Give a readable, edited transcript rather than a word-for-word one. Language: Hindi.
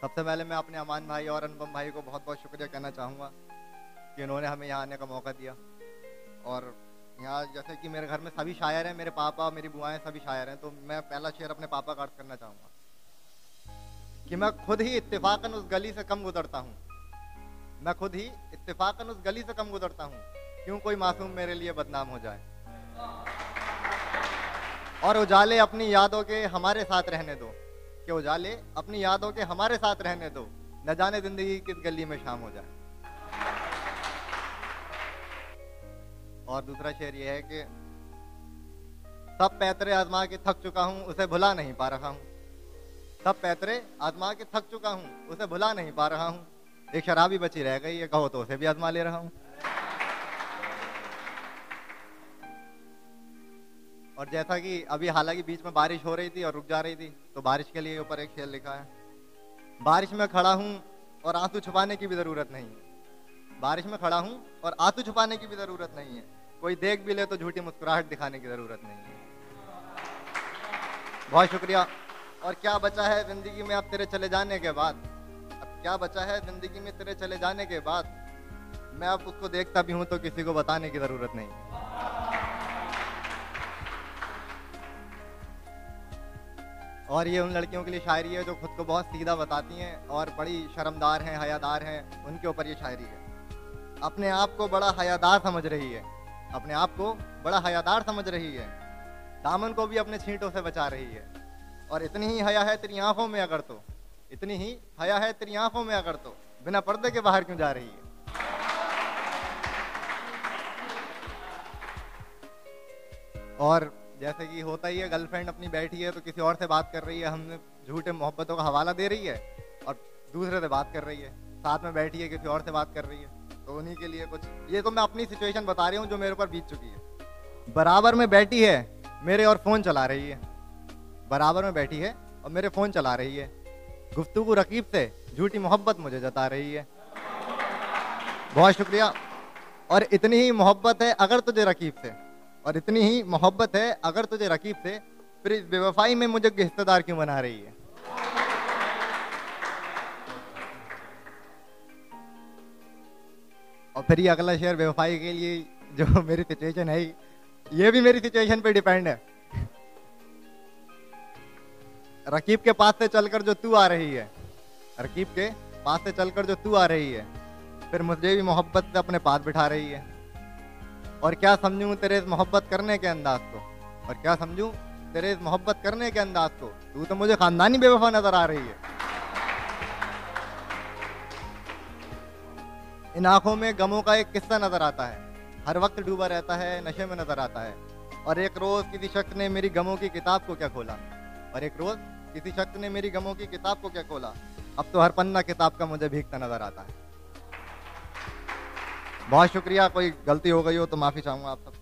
सबसे पहले मैं अपने अमान भाई और अनुपम भाई को बहुत बहुत शुक्रिया कहना चाहूँगा कि उन्होंने हमें यहाँ आने का मौका दिया। और यहाँ जैसे कि मेरे घर में सभी शायर हैं, मेरे पापा मेरी बुआएं सभी शायर हैं, तो मैं पहला शेर अपने पापा का अर्ज करना चाहूँगा कि मैं खुद ही इत्तेफाकन उस गली से कम गुजरता हूँ। मैं खुद ही इत्तेफाकन उस गली से कम गुजरता हूँ, क्यों कोई मासूम मेरे लिए बदनाम हो जाए। और उजाले अपनी यादों के हमारे साथ रहने दो, कि उजाले अपनी यादों के हमारे साथ रहने दो, न जाने जिंदगी किस गली में शाम हो जाए। और दूसरा शेर ये है कि सब पैतरे आजमा के थक चुका हूं, उसे भुला नहीं पा रहा हूं। सब पैतरे आजमा के थक चुका हूं, उसे भुला नहीं पा रहा हूं। एक शराबी बची रह गई है, कहो तो उसे भी आजमा ले रहा हूं। और जैसा कि अभी हालांकि बीच में बारिश हो रही थी और रुक जा रही थी, तो बारिश के लिए ऊपर एक शेर लिखा है। बारिश में खड़ा हूं और आंसू छुपाने की भी जरूरत नहीं है। बारिश में खड़ा हूं और आंसू छुपाने की भी जरूरत नहीं है। कोई देख भी ले तो झूठी मुस्कुराहट दिखाने की जरूरत नहीं है। बहुत शुक्रिया। और क्या बचा है जिंदगी में अब तेरे चले जाने के बाद, अब क्या बचा है जिंदगी में तेरे चले जाने के बाद, मैं अब उसको देखता भी हूं तो किसी को बताने की जरूरत नहीं। और ये उन लड़कियों के लिए शायरी है जो खुद को बहुत सीधा बताती हैं और बड़ी शर्मदार हैं, हयादार हैं, उनके ऊपर ये शायरी है। अपने आप को बड़ा हयादार समझ रही है, अपने आप को बड़ा हयादार समझ रही है, दामन को भी अपने छींटों से बचा रही है। और इतनी ही हया है तेरी आंखों में अगर तो, इतनी ही हया है तेरी आंखों में अगर तो, बिना पर्दे के बाहर क्यों जा रही है। और जैसे कि होता ही है, गर्लफ्रेंड अपनी बैठी है तो किसी और से बात कर रही है, हमने झूठे मोहब्बतों का हवाला दे रही है और दूसरे से बात कर रही है, साथ में बैठी है किसी और से बात कर रही है। तो उन्हीं के लिए कुछ, ये तो मैं अपनी सिचुएशन बता रही हूँ जो मेरे ऊपर बीत चुकी है। बराबर में बैठी है मेरे और फोन चला रही है, बराबर में बैठी है और मेरे फोन चला रही है, गुफ्तगू रकीब से झूठी मोहब्बत मुझे जता रही है। बहुत शुक्रिया। और इतनी ही मोहब्बत है अगर तुझे रकीब से, और इतनी ही मोहब्बत है अगर तुझे रकीब से, फिर इस बेवफाई में मुझे हिस्सेदार क्यों बना रही है। और फिर ये अगला शेर बेवफाई के लिए, जो मेरी सिचुएशन है, ये भी मेरी सिचुएशन पे डिपेंड है। रकीब के पास से चलकर जो तू आ रही है, रकीब के पास से चलकर जो तू आ रही है, फिर मुझे भी मोहब्बत से अपने पास बिठा रही है। और क्या समझूं तेरे इस मोहब्बत करने के अंदाज को, और क्या समझूं तेरे इस मोहब्बत करने के अंदाज को, तू तो मुझे खानदानी बेवफा नजर आ रही है। इन आंखों में गमों का एक किस्सा नजर आता है, हर वक्त डूबा रहता है, नशे में नजर आता है। और एक रोज किसी शख्स ने मेरी गमों की किताब को क्या खोला, और एक रोज किसी शख्स ने मेरी गमों की किताब को क्या खोला, अब तो हर पन्ना किताब का मुझे भीगता नजर आता है। बहुत शुक्रिया। कोई गलती हो गई हो तो माफी चाहूंगा आप सब।